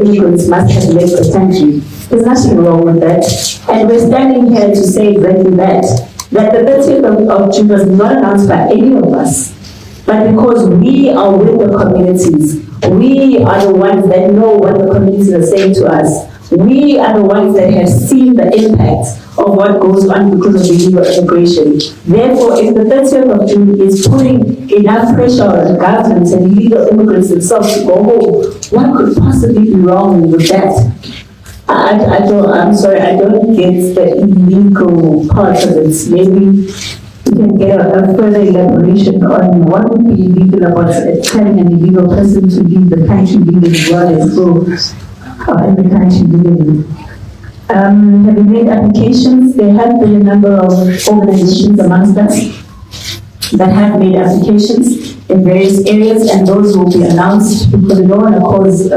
immigrants must have left the country. There's nothing wrong with that. And we're standing here to say exactly that the 30th of June was not announced by any of us, but because we are with the communities. We are the ones that know what the communities are saying to us. We are the ones that have seen the impact of what goes on because of illegal immigration. Therefore, if the 30th of June is putting enough pressure on the government and illegal immigrants themselves to go home, what could possibly be wrong with that? I'm sorry, I don't get the illegal part of it. Maybe we can get a further elaboration on what would be illegal about telling an illegal person to leave the country legally while they go in the country legally. Have we made applications? There have been a number of organizations amongst us that have made applications in various areas, and those will be announced because we don't want to cause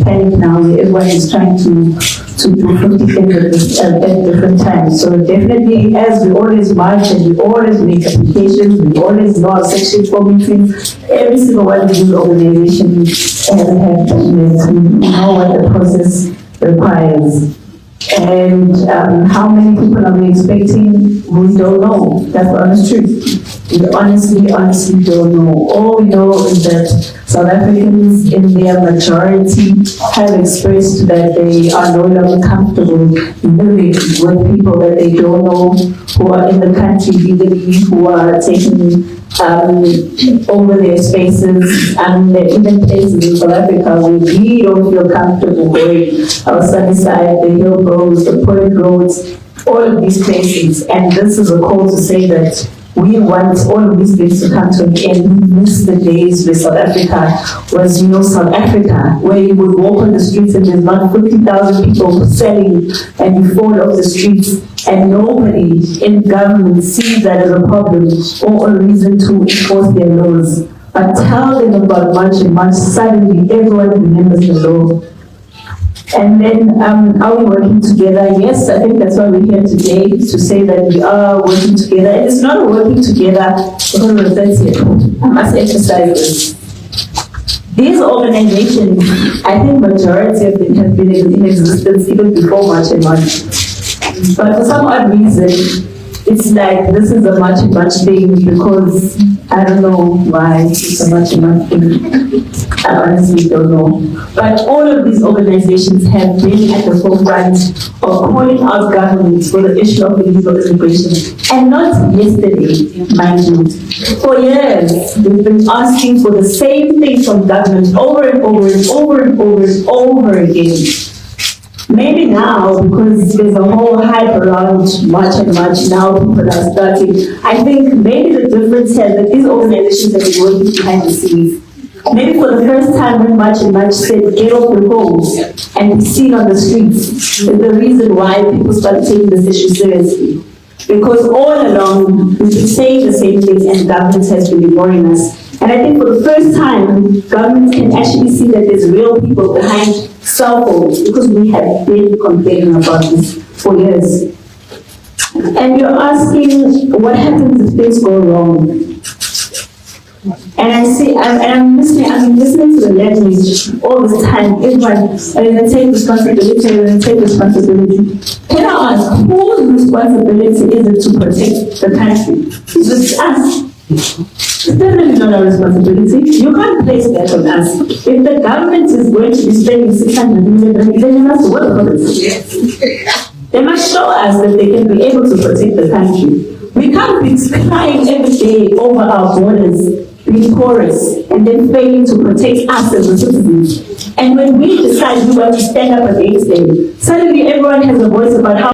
panic now where everyone is trying to do 50 things at different times. So definitely, as we always march and we always make applications, we always know our Section 4 meetings, every single one of these organizations has had documents. We know what the process requires. And how many people are we expecting? We don't know. That's the honest truth. We honestly don't know. All we know is that South Africans in their majority have expressed that they are no longer comfortable living with people that they don't know, who are in the country legally, who are taking over their spaces, and there are even places in South Africa where we don't feel comfortable going. Our Sunnyside, the Hill Roads, the Point Roads, all of these places. And this is a call to say that we want all of these things to come to an end. We miss the days where South Africa was, South Africa, where you would walk on the streets and there's not 50,000 people selling and you fall off the streets and nobody in government sees that as a problem or a reason to enforce their laws. But tell them about March and March, suddenly everyone remembers the law. And then, are we working together? Yes, I think that's why we're here today, to say that we are working together. And it's not working together because of the 30th. I must emphasize this. These organizations, I think majority of them have been in existence even before March and March. But for some odd reason, it's like this is a March and March thing because I don't know why it's a March and March thing. I honestly don't know. But all of these organizations have been at the forefront of calling out governments for the issue of illegal immigration. And not yesterday, mind you. For years, we've been asking for the same thing from government over and over and over and over and over again. Maybe now, because there's a whole hype around March and March, now people are starting. I think maybe the difference here that these organizations have been working behind the scenes. Maybe for the first time when March and March said, get off your homes and be seen on the streets, is the reason why people started taking this issue seriously. Because all along, we've been saying the same thing and government has been ignoring us. And I think for the first time, government can actually see that there's real people behind cell phones, because we have been complaining about this for years. And you're asking what happens if things go wrong. And I'm listening to the language all the time. Everyone, they take responsibility. Can I ask, whose responsibility is it to protect the country? Is it us? It's definitely not our responsibility. You can't place that on us. If the government is going to be spending 600 million, then they must work for it. They must show us that they can be able to protect the country. We can't be crying every day over our borders, being porous, and then failing to protect us as a citizens. And when we decide we want to stand up against them, suddenly everyone has a voice about how